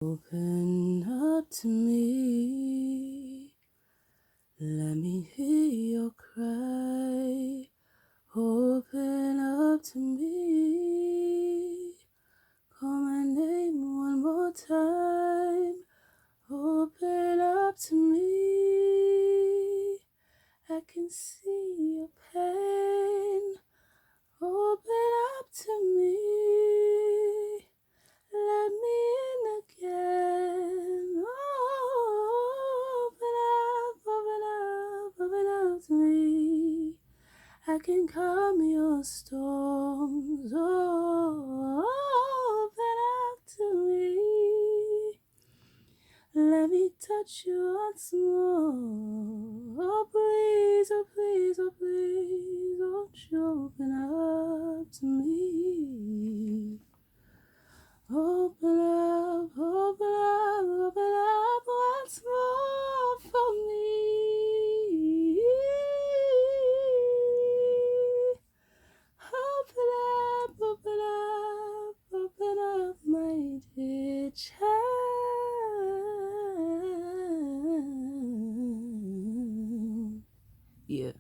Open up to me, let me hear your cry. Open up to me, call my name one more time. Open up to me, I can see your pain. Open up to me, let me in again. Open up to me. I can calm your storms. Open up to me. Let me touch you once more. Oh please, oh please, oh please, won't you open up to me? Open up, open up, open up once more for me. Open up, open up, open up, my dear child. Yeah.